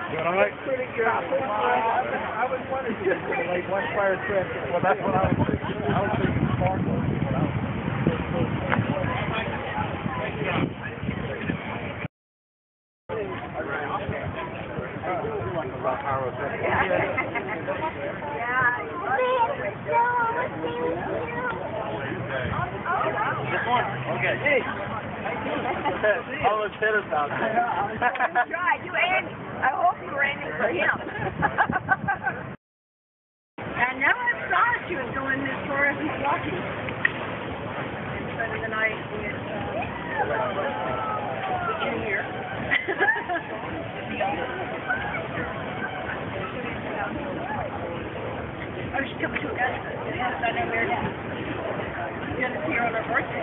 Doing all right? Pretty good. I was wondering if you were like one fire trip. Well, that's what I was thinking. I was thinking sparkles. This one? Okay. Hey. Almost hit us out there. You tried. You Andy. I hope you were aiming for him. And now I've started you going as far as Milwaukee. And spending the night with the junior. Oh, she took me to Augusta. Yes, I know where that. She had to see her on her birthday.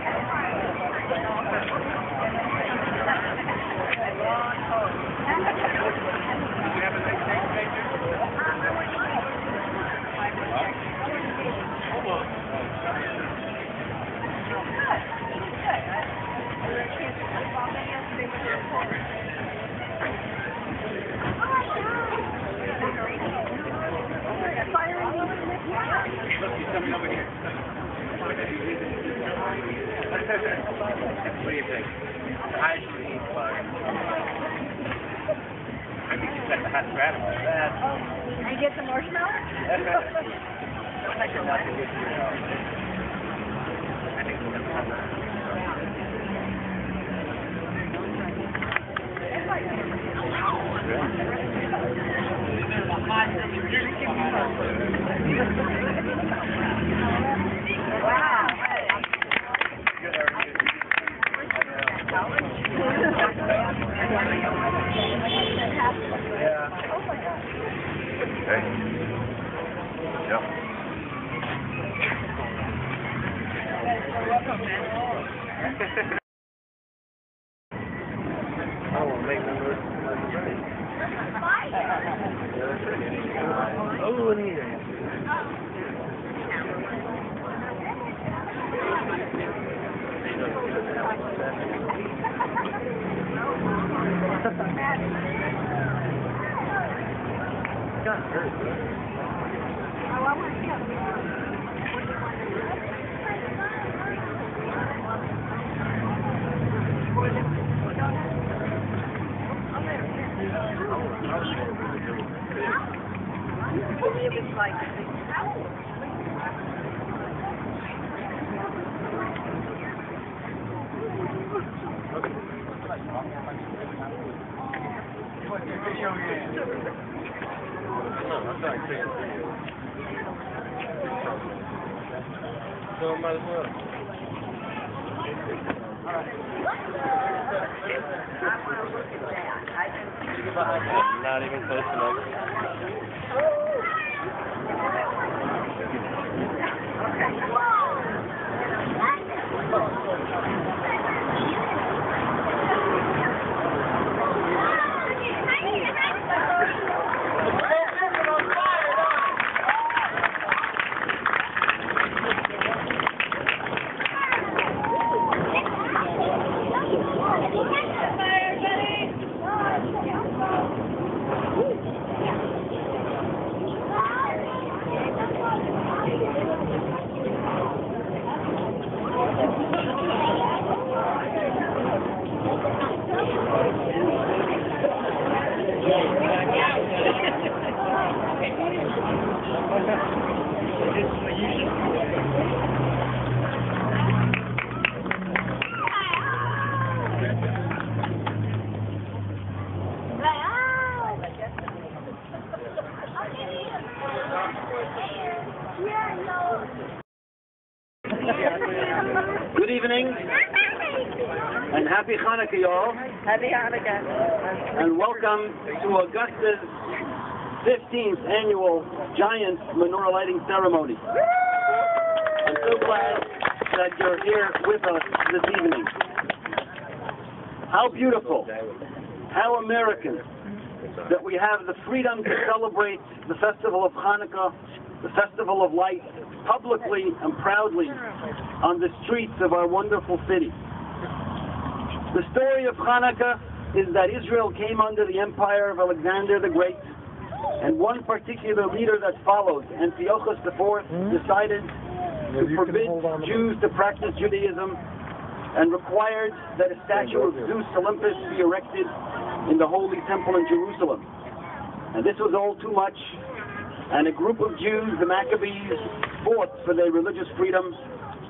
Coming over here. What do you think? I should eat fire. I think you set the hot stratum on that. And get some marshmallows? I should not get you out. I think we'll have that. Wow. Yeah. Hey. Yep. I will make them look. Oh, in here. Got hurt. Oh, I want to go. It's like So might as well. Not even close enough. Good evening, and happy Hanukkah, y'all. Happy Hanukkah. And welcome to Augusta's 15th annual giant menorah lighting ceremony. I'm so glad that you're here with us this evening. How beautiful, how American that we have the freedom to celebrate the festival of Hanukkah, the festival of light, publicly and proudly on the streets of our wonderful city. The story of Hanukkah is that Israel came under the empire of Alexander the Great, and one particular leader that followed, Antiochus IV, decided to forbid Jews to practice Judaism and required that a statue of Zeus Olympus be erected in the Holy Temple in Jerusalem. And this was all too much, and a group of Jews, the Maccabees, fought for their religious freedom,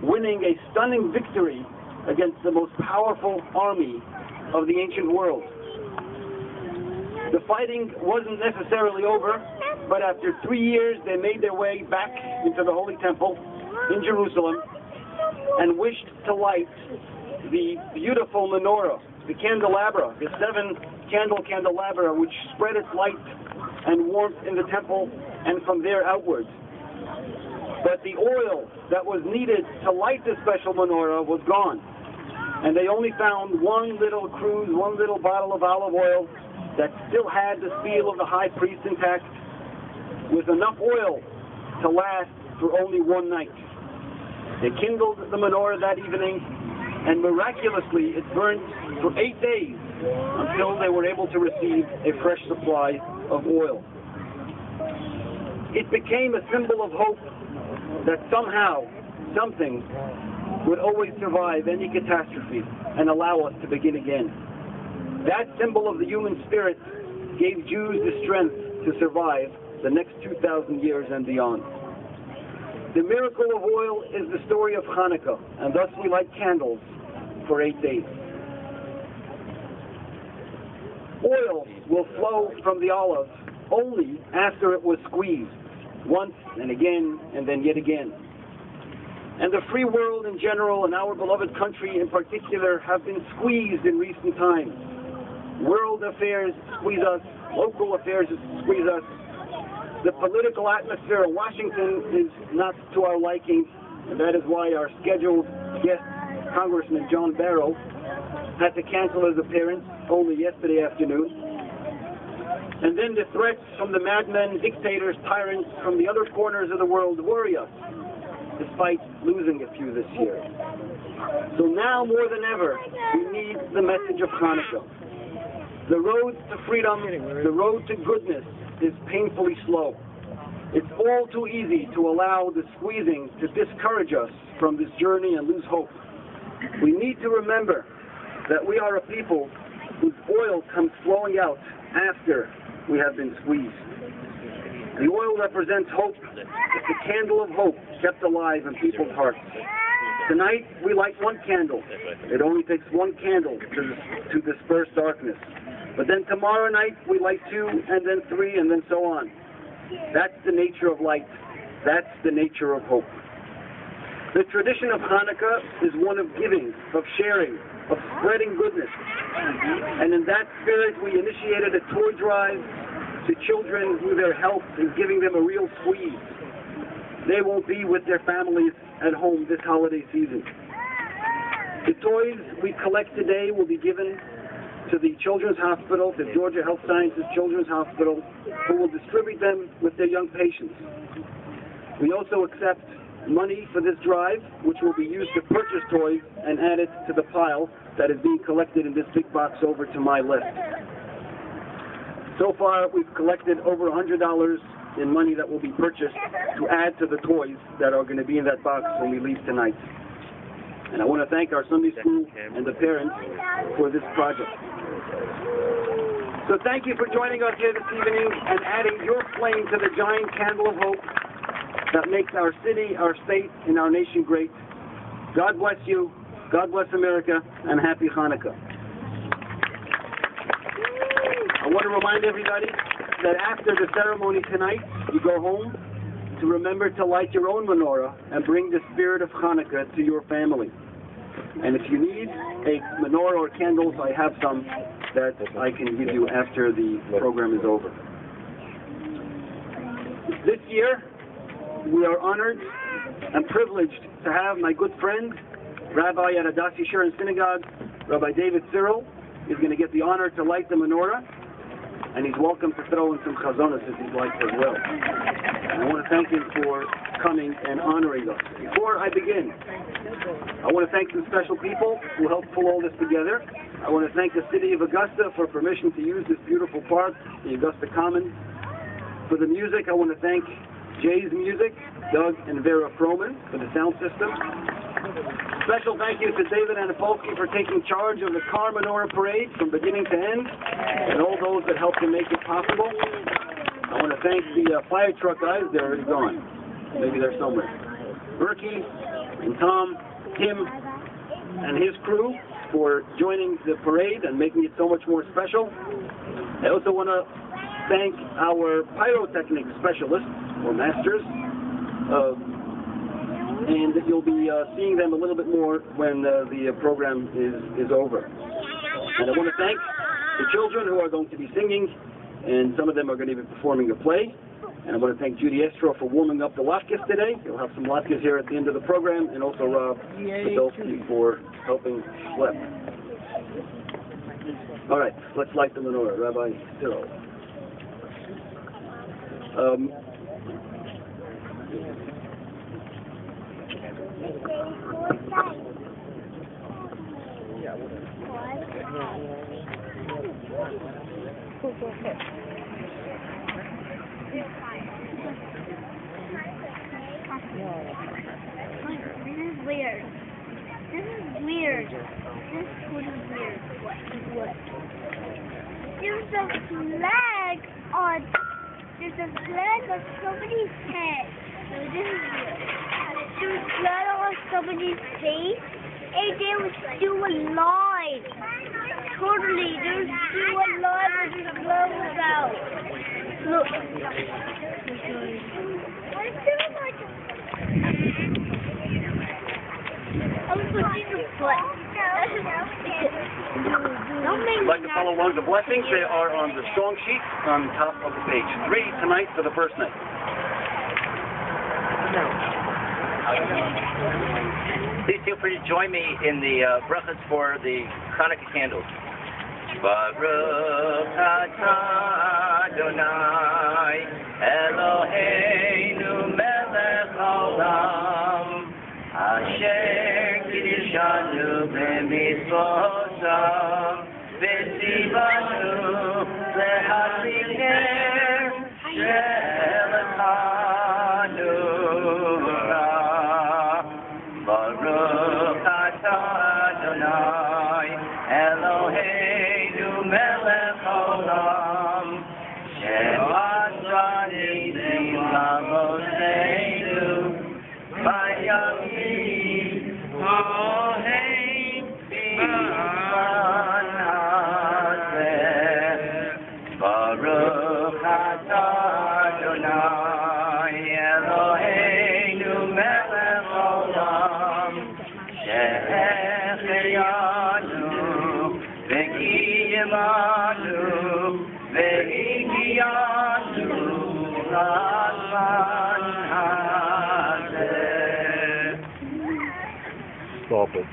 winning a stunning victory against the most powerful army of the ancient world. The fighting wasn't necessarily over, but after 3 years they made their way back into the Holy Temple in Jerusalem and wished to light the beautiful menorah, the candelabra, the 7-candle candelabra, which spread its light and warmth in the temple and from there outwards. But the oil that was needed to light this special menorah was gone, and they only found one little cruse, one little bottle of olive oil that still had the seal of the high priest intact, with enough oil to last for only one night. They kindled the menorah that evening, and miraculously it burned for 8 days until they were able to receive a fresh supply of oil. It became a symbol of hope that somehow, something would always survive any catastrophe and allow us to begin again. That symbol of the human spirit gave Jews the strength to survive the next 2,000 years and beyond. The miracle of oil is the story of Hanukkah, and thus we light candles for 8 days. Oil will flow from the olive only after it was squeezed, once and again and then yet again. And the free world in general and our beloved country in particular have been squeezed in recent times. World affairs squeeze us, local affairs squeeze us. The political atmosphere in Washington is not to our liking, and that is why our scheduled guest, Congressman John Barrow, had to cancel his appearance only yesterday afternoon. And then the threats from the madmen, dictators, tyrants from the other corners of the world worry us, despite losing a few this year. So now more than ever, we need the message of Hanukkah. The road to freedom, the road to goodness, is painfully slow. It's all too easy to allow the squeezing to discourage us from this journey and lose hope. We need to remember that we are a people whose oil comes flowing out after we have been squeezed. The oil represents hope. It's a candle of hope kept alive in people's hearts. Tonight we light one candle. It only takes one candle to disperse darkness. But then tomorrow night we light 2, and then 3, and then so on. That's the nature of light. That's the nature of hope. The tradition of Hanukkah is one of giving, of sharing, of spreading goodness. And in that spirit we initiated a toy drive to children who their health is giving them a real squeeze. They won't be with their families at home this holiday season. The toys we collect today will be given to the Children's Hospital, the Georgia Health Sciences Children's Hospital, who will distribute them with their young patients. We also accept money for this drive, which will be used to purchase toys and add it to the pile that is being collected in this big box over to my left. So far, we've collected over $100 in money that will be purchased to add to the toys that are going to be in that box when we leave tonight. And I want to thank our Sunday school and the parents for this project. So thank you for joining us here this evening and adding your flame to the giant candle of hope that makes our city, our state, and our nation great. God bless you, God bless America, and happy Hanukkah. I want to remind everybody that after the ceremony tonight, you go home to remember to light your own menorah and bring the spirit of Hanukkah to your family. And if you need a menorah or candles, I have some that I can give you after the program is over. This year, we are honored and privileged to have my good friend, Rabbi at Adass Yeshurun Synagogue, Rabbi David Cyril, is going to get the honor to light the menorah, and he's welcome to throw in some chazonos if he'd like as well. And I want to thank him for coming and honoring us. Before I begin, I want to thank some special people who helped pull all this together. I want to thank the City of Augusta for permission to use this beautiful park, the Augusta Commons. For the music, I want to thank Jay's Music, Doug and Vera Froman for the sound system. Special thank you to David Anipolsky for taking charge of the Car Menorah Parade from beginning to end, and all those that helped to make it possible. I want to thank the fire truck guys. They're already gone. Maybe they're somewhere. Berkey and Tom, Tim, and his crew for joining the parade and making it so much more special. I also want to thank our pyrotechnic specialists, or masters, and you'll be seeing them a little bit more when the program is over. And I want to thank the children who are going to be singing, and some of them are going to be performing a play. And I want to thank Judy Estro for warming up the latkes today. You'll have some latkes here at the end of the program, and also Rob Podolsky for helping schlep. All right, let's light the menorah. Rabbi Cyril. This is weird. This is weird. This food is weird. What? There's a flag on somebody's head. So this is weird. There's blood on somebody's face, and there was still a line. Totally, there's still a line where the blood was out. Look. I feel like I'm putting the foot. I'd like to follow along the blessings. They are on the song sheet on top of the page. 3 tonight for the first night. Please feel free to join me in the brachas for the Hanukkah candles. Baruch atah Adonai Eloheinu melech haolam asher kiddushanu b'mitzvotav v'tzivanu lehasil ner shel Hanukkah. Baruch atah Adonai Eloheinu melech haolam she'asa nisim lavoseinu vayamim ha'ohein b'zman hazeh. Baruch atah Adonai Eloheinu melech haolam she'echeyanu v'kiyemanu v'higiyanu l'zman hazeh. Stop it.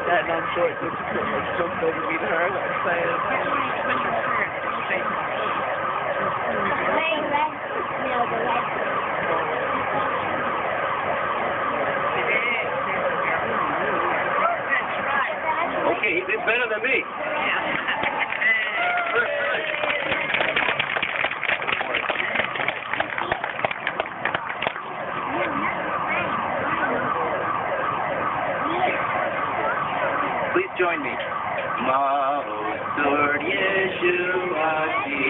That long short just jumped over me to her. I'm saying. Okay, he did better than me. First time. Please join me. Ma'osur Yeshuati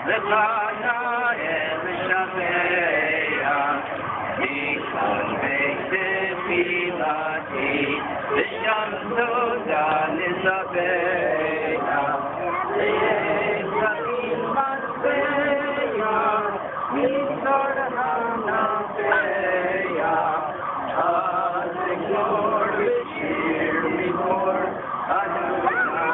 Lepana El Shafeya Nikon Ve'Tefilati V'Sham Toda Nizabeya Le'Etzavim Masbeya Mizar Hanafeya Ha'Zekor V'Shir Mibor Adonai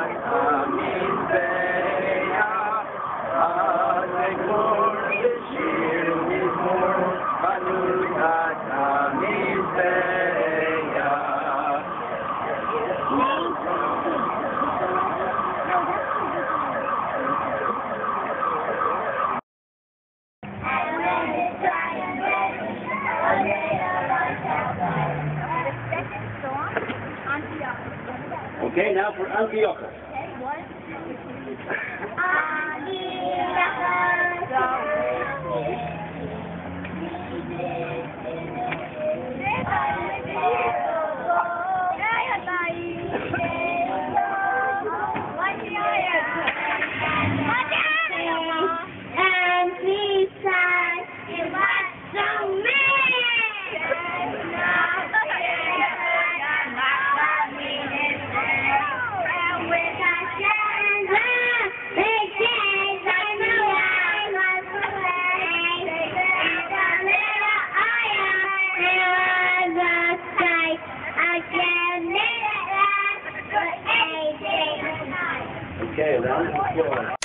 Okay, now for Antiochus. Okay, round of applause.